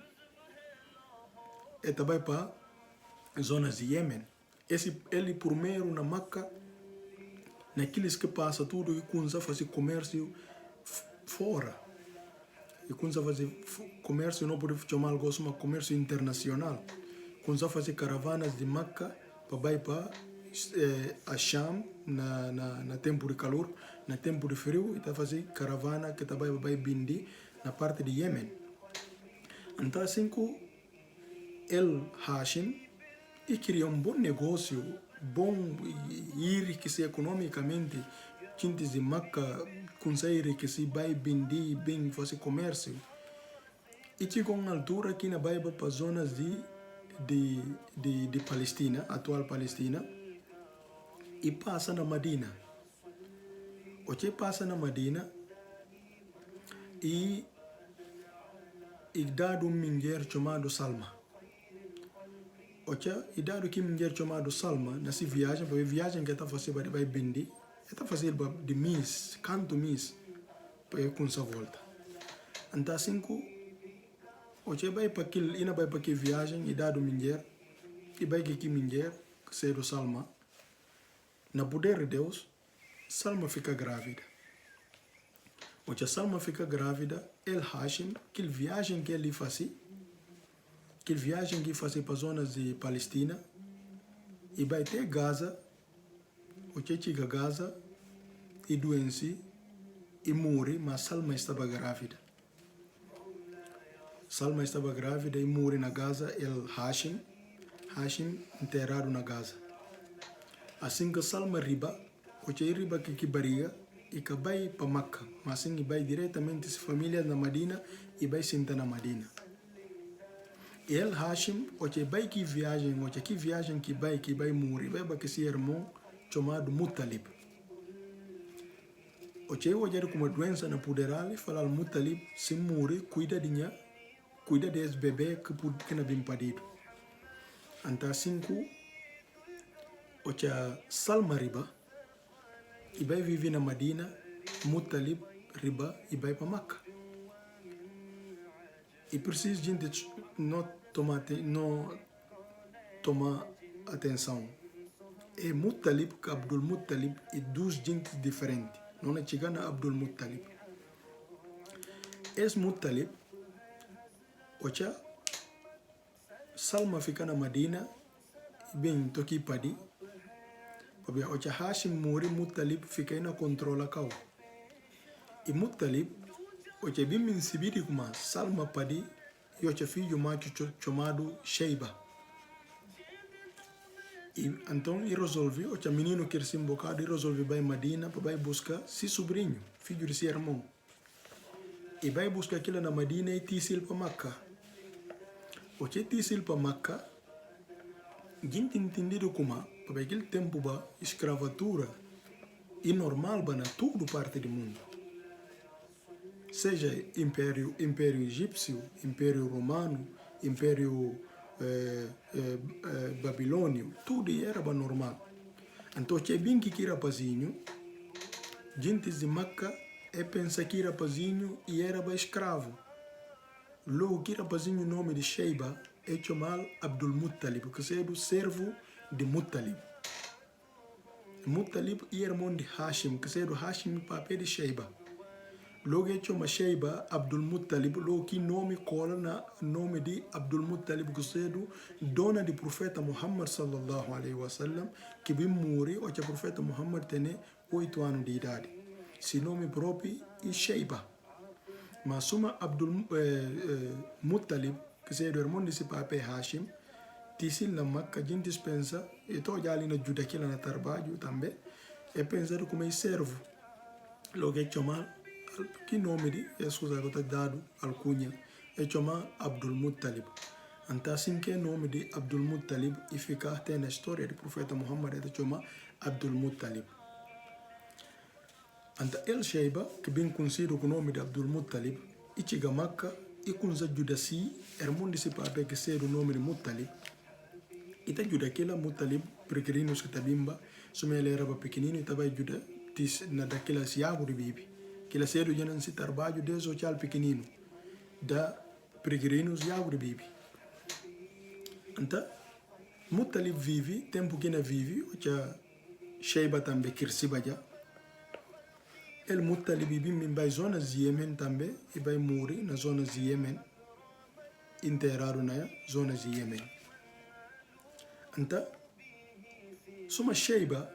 é também para zonas de Iêmen. Ele primeiro na Meca, naqueles que passa tudo e começa a fazer comércio fora. E começa a fazer comércio, não pode chamar algo assim, mas comércio internacional. Começa a fazer caravanas de Meca para ir para a Sham na tempo de calor, na tempo de frio, e está a fazer caravana que também vai bindi na parte de Iêmen. Então assim que ele, Hashim, e cria bom negócio, bom enriquecer economicamente, gente de Meca consegue enriquecer, vai vender bem, fazer comércio. E chegou uma altura que na vai para zonas de Palestina, atual Palestina, e passa na Medina. Oche passa na Medina e dá um mulher chamado Salma. Ocha, e dado que mulher chamado Salma, nessa viagem, porque viagem que está fazendo vai bender, está fazendo de mês, canto mês, para ir com essa volta. Anta cinco oche bai pakil ina bai pakil viagem e dado minger e bai que minger cedo Salma na poder de Deus Salma fica grávida. Oche Salma fica grávida, El Hashim, que viagem que ele fazia, que viagem que fazia para zonas de Palestina, e vai ter Gaza, oche chega Gaza, e doença, e morre, mas Salma estava grávida. Salma estava grávida e morre na Gaza, El Hashim, Hashim enterrado na Gaza. Assim que Salma riba, oche riba que barriga, e que vai para Maca, mas assim que vai diretamente se família na Madina e vai sentar na Madina. E El Hashim, oche vai que viagem que vai morrer, vai para esse irmão chamado Muttalib. Oche olhar como doença na poderal, falar Muttalib, se morrer, cuida desse bebê que não vem parido. Então assim que oche Salma riba, e vai viver na Madina, Muttalib riba e vai para Maca. E preciso gente não tomar atenção. É Muttalib que Abdul Muttalib e duas gente diferentes. Não é chegando a Abdul Muttalib. Esse Muttalib, ocha Salma fica na Madina e bem toque padi. Porque ocha Hashim morre, Muttalib fica na controla kau. E Muttalib, ocha bem me insibiri como Salma padi e ocha filho macho chamado Sheiba. E então ele resolve, ocha menino que se embocado, ele resolve vai Madina para vai buscar seu sobrinho, filho de seu irmão. E vai buscar aquilo na Madina e tisil para Maca. Ocha tisil para Maca, gente entendido como para aquele tempo ba escravatura e normal ba na tudo parte do mundo. Seja império egípcio, império romano, império babilônio, tudo era ba normal. Então tinha bem que rapazinho, gente de Maca pensa que rapazinho e era ba escravo. Logo que rapazinho nome de Sheiba é chamado Abdul Muttalib, que é do servo de Muttalib. Muttalib e irmão de Hashim, que é do Hashim papel de Sheiba. Logo é chamado Sheiba Abdul Muttalib, logo que nome cola na nome de Abdul Muttalib, que é do dona do profeta Muhammad sallallahu alaihi wasallam, que bem morreu, o profeta Muhammad tem 8 anos de idade. Se nome próprio é Sheiba. Mas suma Abdul Muttalib, que é do irmão de papel Hashim, tisil na Maca, a gente pensa, e tô já ali na Juda aqui na trabalho também, é pensar como é servo. Logo é chamado, que nome de, escusa que eu dado, alcunha, é chamado Abdul Muttalib. Então assim que é nome de Abdul Muttalib, e fica até na história do profeta Muhammad, é chamado Abdul Muttalib. Então El Sheiba, que bem conhecido com o nome de Abdul Muttalib, e chega a Maca, e com os Judasi, irmão de papel que é o nome de Muttalib, e tá ajuda aquela Muttalib peregrinos que tá bimba, suma ele era pequenino e tava ajuda na daquela siago de bibi, que ela cedo já não se trabalho desde o chal pequenino da peregrinos siago de bibi. Então Muttalib vive tempo que não vive, o cha Sheiba também kirsiba já. El Muttalib vive em vai zonas de Yemen também e vai morrer na zonas de Yemen, enterrado na zonas de Yemen. Então, suma Sheiba,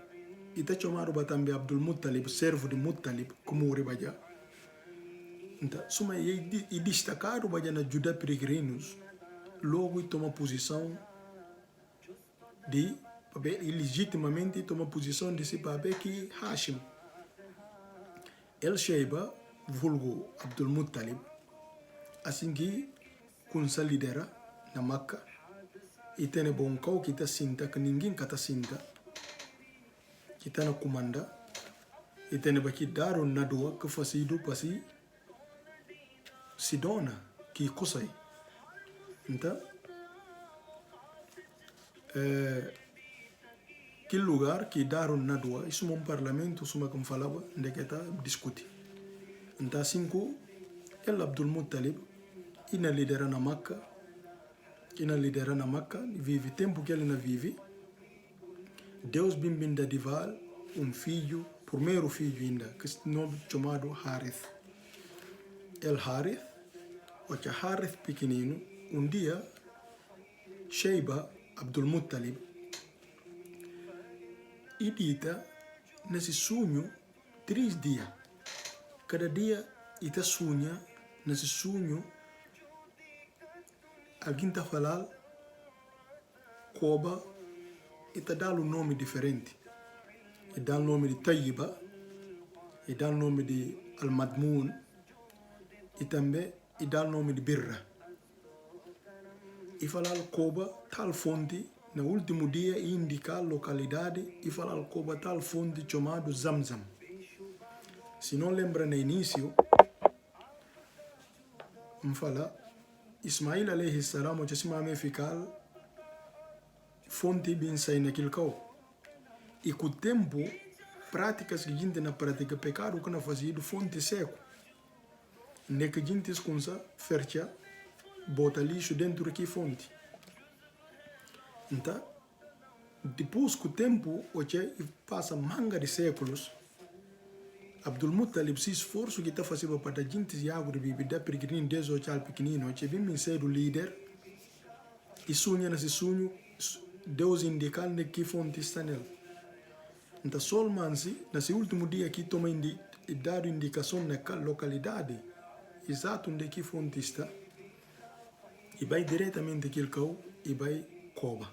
e tá chamado também Abdul Muttalib, servo de Muttalib, como o ribaja. Então, suma e destacado baja na Judá peregrinos, logo toma posição de, ilegitimamente toma posição de se papel que Hashim. El Sheiba, vulgo Abdul Muttalib, assim que kunsa lidera na Maca, e tem bom kau kita sinta que ninguém kata sinta, kita na comanda, e tem baki daro na doa que fazido pasi Sidona que kusai. Então que lugar que daro na doa, isso é parlamento, suma como falava, onde que tá discute. Então assim que El Abdul Muttalib ina lidera na Makka, vive tempo que ele não vive. Deus bimbinda dival filho, primeiro filho ainda, que se nome chamado Harith. El Harith, o Harith pequenino, dia Sheiba Abdul Muttalib idita nesse sonho 3 dias. Cada dia ita sonha nesse sonho alguém está falando Koba ita dá um nome diferente. E dá o nome de Tayyiba, e dá o nome de Al-Madmun, e também dá o nome de Birra. E falar Koba tal fonte, no último dia indica a localidade, e falar Koba tal fonte chamado Zamzam. Se não lembra no início, fala Ismail alayhi salam, o chamame ficar fonte bem sai naquele cau. E com o tempo, práticas que a gente na prática pecado que não fazia do fonte seco. Nem que a gente esconsa, fercha, bota lixo dentro daquela fonte. Então, depois com o tempo, passa manga de séculos, Abdul Muttalib se esforço que está fazendo para a gente de água de bebida, pequenino, desde o chal pequenino, que vem ser o líder, e sonha nesse sonho, Deus indicando que fonte está nele. Então, somente nesse último dia que toma dado indicação naquela localidade, exato onde que fonte está, e vai diretamente aquele cau e vai Koba.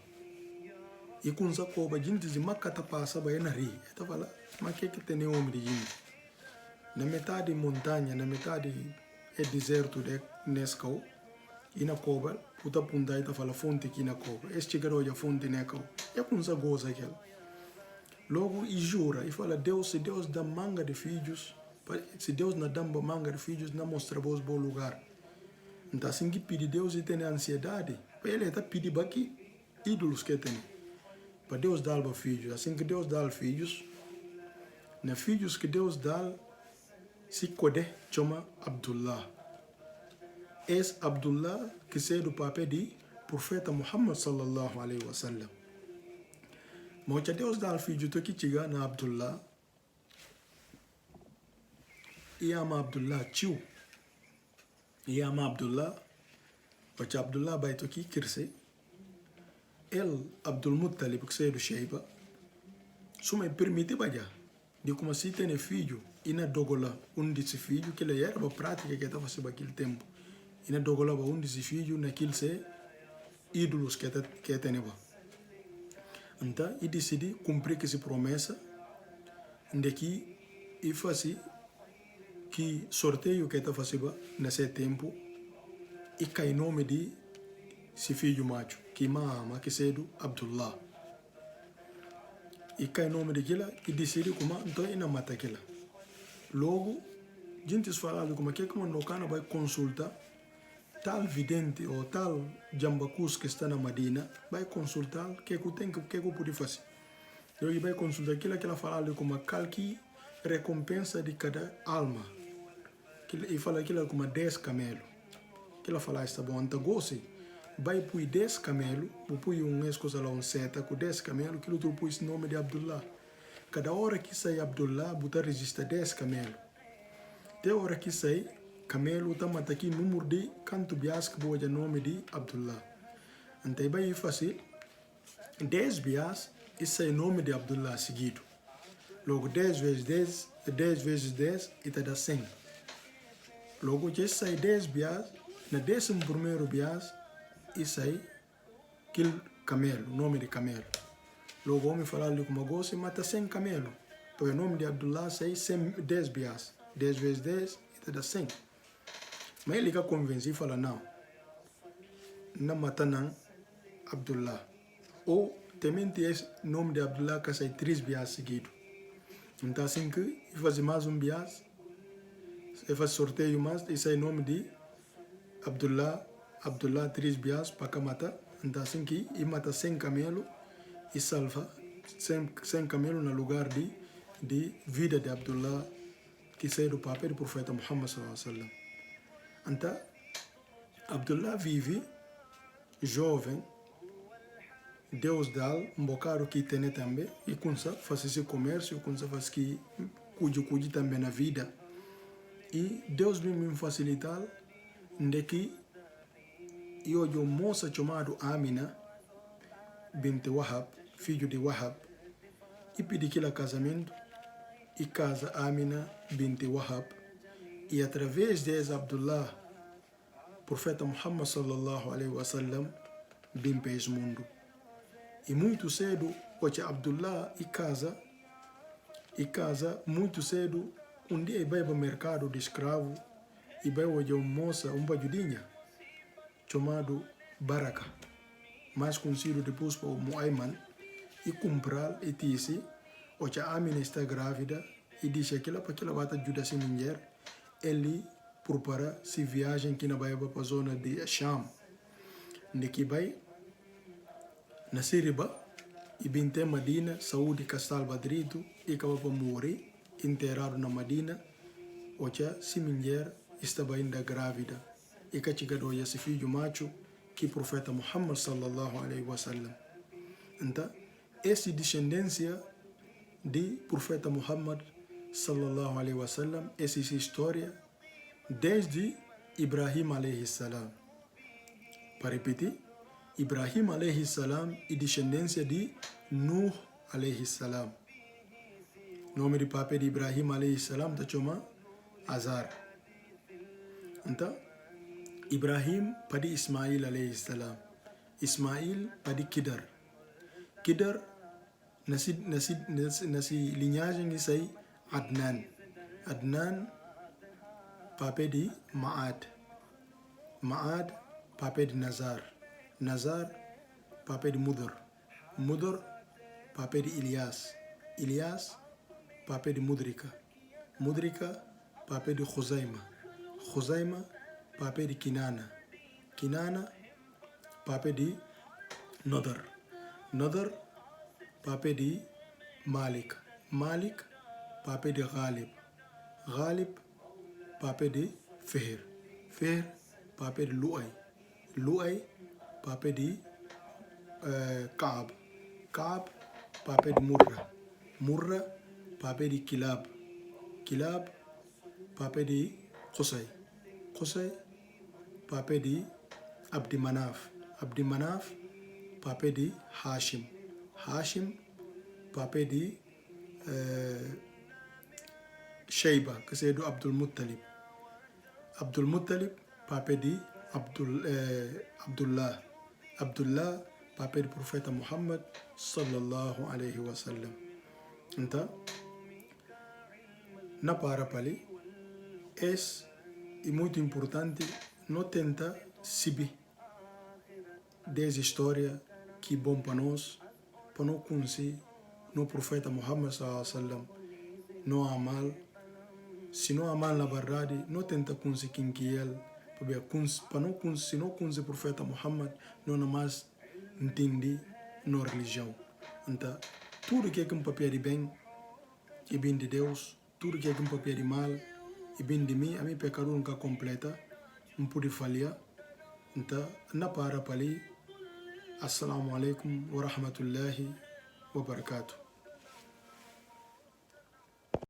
E com essa Koba, a gente de Macata passa, vai na ria. Então, fala, mas que tem homem de gente? Na metade montanha, na metade é deserto nesse cau, e na Koba, puta punta e fala fonte aqui na Koba. Este garoto a fonte na cau. É com essa goza aquela. Logo, e jura, e fala, Deus, se Deus dá manga de filhos, se Deus não dá manga de filhos, não mostra vos bom lugar. Então, assim que pede Deus e tem ansiedade, ele está pedindo aqui, ídolos que tem. Para Deus dar filhos, assim que Deus dá filhos, na filhos que Deus dá, se code, chama Abdullah. Esse Abdullah, que é do papel de profeta Muhammad sallallahu alaihi wasallam. Mas Deus dá filho que chega na Abdullah, e ama Abdullah tio, e ama Abdullah, porque Abdullah vai toque crescer. El Abdul Muttalib, que é do Sheiba, só me permite bajar, de como se tem filho, e na dogola desse filho, que ele era a prática que estava fazendo aquele tempo, e na dogola desse filho, naquele se ídolos que tem. Então, ele decidi cumprir essa promessa de que ele fazia que sorteio que está fazendo nesse tempo e cai nome de esse filho macho, que ama, que é do Abdullah. E cai nome daquela e decide como então ele não mata aquela. Logo, a gente fala como que no cana vai consultar tal vidente ou tal jambacus que está na Madina, vai consultar o que tem que pode fazer. Ele vai consultar aquilo que ela fala como calque recompensa de cada alma. Ele fala aquilo como 10 camelos. Que ela fala está bom, então goste. Vai pôr 10 camelos, vou pôr coisa lá seta com 10 camelos, que outro pôr esse nome de Abdullah. Cada hora que sai Abdullah, botar registra 10 camelos. Até a hora que sai camelo está aqui número de canto bias que boa nome de Abdullah. Então vai fácil 10 bias esse é o nome de Abdullah seguido. Logo 10 vezes 10, 10 vezes 10 e dá 100. Logo já sai 10 bias, na 11º bias e sai aquele camelo, nome de camelo. Logo o homem fala ali como gosto e mata 100 camelo. Porque o nome de Abdullah sai 10 bias, 10 vezes 10 e dá 100. Mas ele fica convencido e fala, não mata não Abdullah. Ou também tem esse nome de Abdullah que sai 3 bias seguidos. Então assim que ele faz mais um bias, ele faz sorteio mais e sai nome de Abdullah 3 bias para matar. Então assim que ele mata 100 camelo e salva 100 camelo no lugar de vida de Abdullah, que sai do papel do profeta Muhammad sallallahu alaihi wasallam. Então, Abdullah vive jovem, Deus dá um bocado que tem também, e começa a fazer esse comércio, começa a fazer que cuide também na vida. E Deus me facilitar de que eu uma moça chamada Amina, bint Wahab, filho de Wahab, e pedi que ela casamento, e casa Amina bint Wahab, e através desse Abdullah, profeta Muhammad sallallahu alaihi wasallam, vem para esse mundo. E muito cedo, porque Abdullah e casa muito cedo, dia ele vai para o mercado de escravo, e vai hoje uma moça, uma judinha, chamado Baraka, mais conhecido depois por Muayman, e comprar e disse, porque a Amina está grávida, e disse que ela para que ela vai ajudar a mulher, ele prepara se viagem que vai para a zona de Sham, de que vai na Siriba, e binte Madina, saúde Castal Badrito, e acaba para morrer, enterrado na Madina, ocha se mulher estava ainda grávida, e que chegou a esse filho macho, que profeta Muhammad sallallahu alaihi wasallam. Então, essa descendência de profeta Muhammad sallallahu alaihi wasallam, essa história, desde Ibrahim alaihi salam. Para repetir, Ibrahim alaihi salam e descendência de Nuh alaihi salam. Nome de papai de Ibrahim alaihi salam está chamado Azar. Então, Ibrahim para Ismail alaihi salam. Ismail para Kidar. Kidar nasi linhagem isso aí Adnan. Adnan papai de Ma'ad. Ma'ad papai de Nazar. Nazar papai de Mudar. Mudar papai de Ilyas. Ilyas papai de Mudrika. Mudrika papai de Khuzaima. Khuzaima papai de Kinana. Kinana papai de Nadar. Nadar papai de Malik. Malik papai de Ghalib. Ghalib papai de Fihr. Fihr papai de Lu'ay. Lu'ay papai de Kaab. Kaab papai de Murra. Murra papai de Kilab. Kilab papai de Qusay. Qusay papai de Abdi Manaf. Abdi Manaf papai de Hashim. Hashim papai de Shayba, que é do Abdul Muttalib. Abdul Muttalib papai de Abdullah. Abdullah papai do profeta Muhammad sallallahu alaihi wasallam. Então, na parapali, é muito importante não tentar subir dessa história que é bom para nós, para não conhecer no profeta Muhammad sallallahu alaihi wasallam, não há mal. Se não há mal na verdade, não tenta conhecer quem que é ele, para não conhecer, se não conhecer o profeta Muhammad, não mais entender na religião. Então, tudo que é um papel de bem, é bem de Deus. Tudo que é um papel de mal, é bem de mim. A minha pecado nunca completa, não pode falhar. Então, na para ali. Assalamu alaikum wa rahmatullahi wa barakatuh.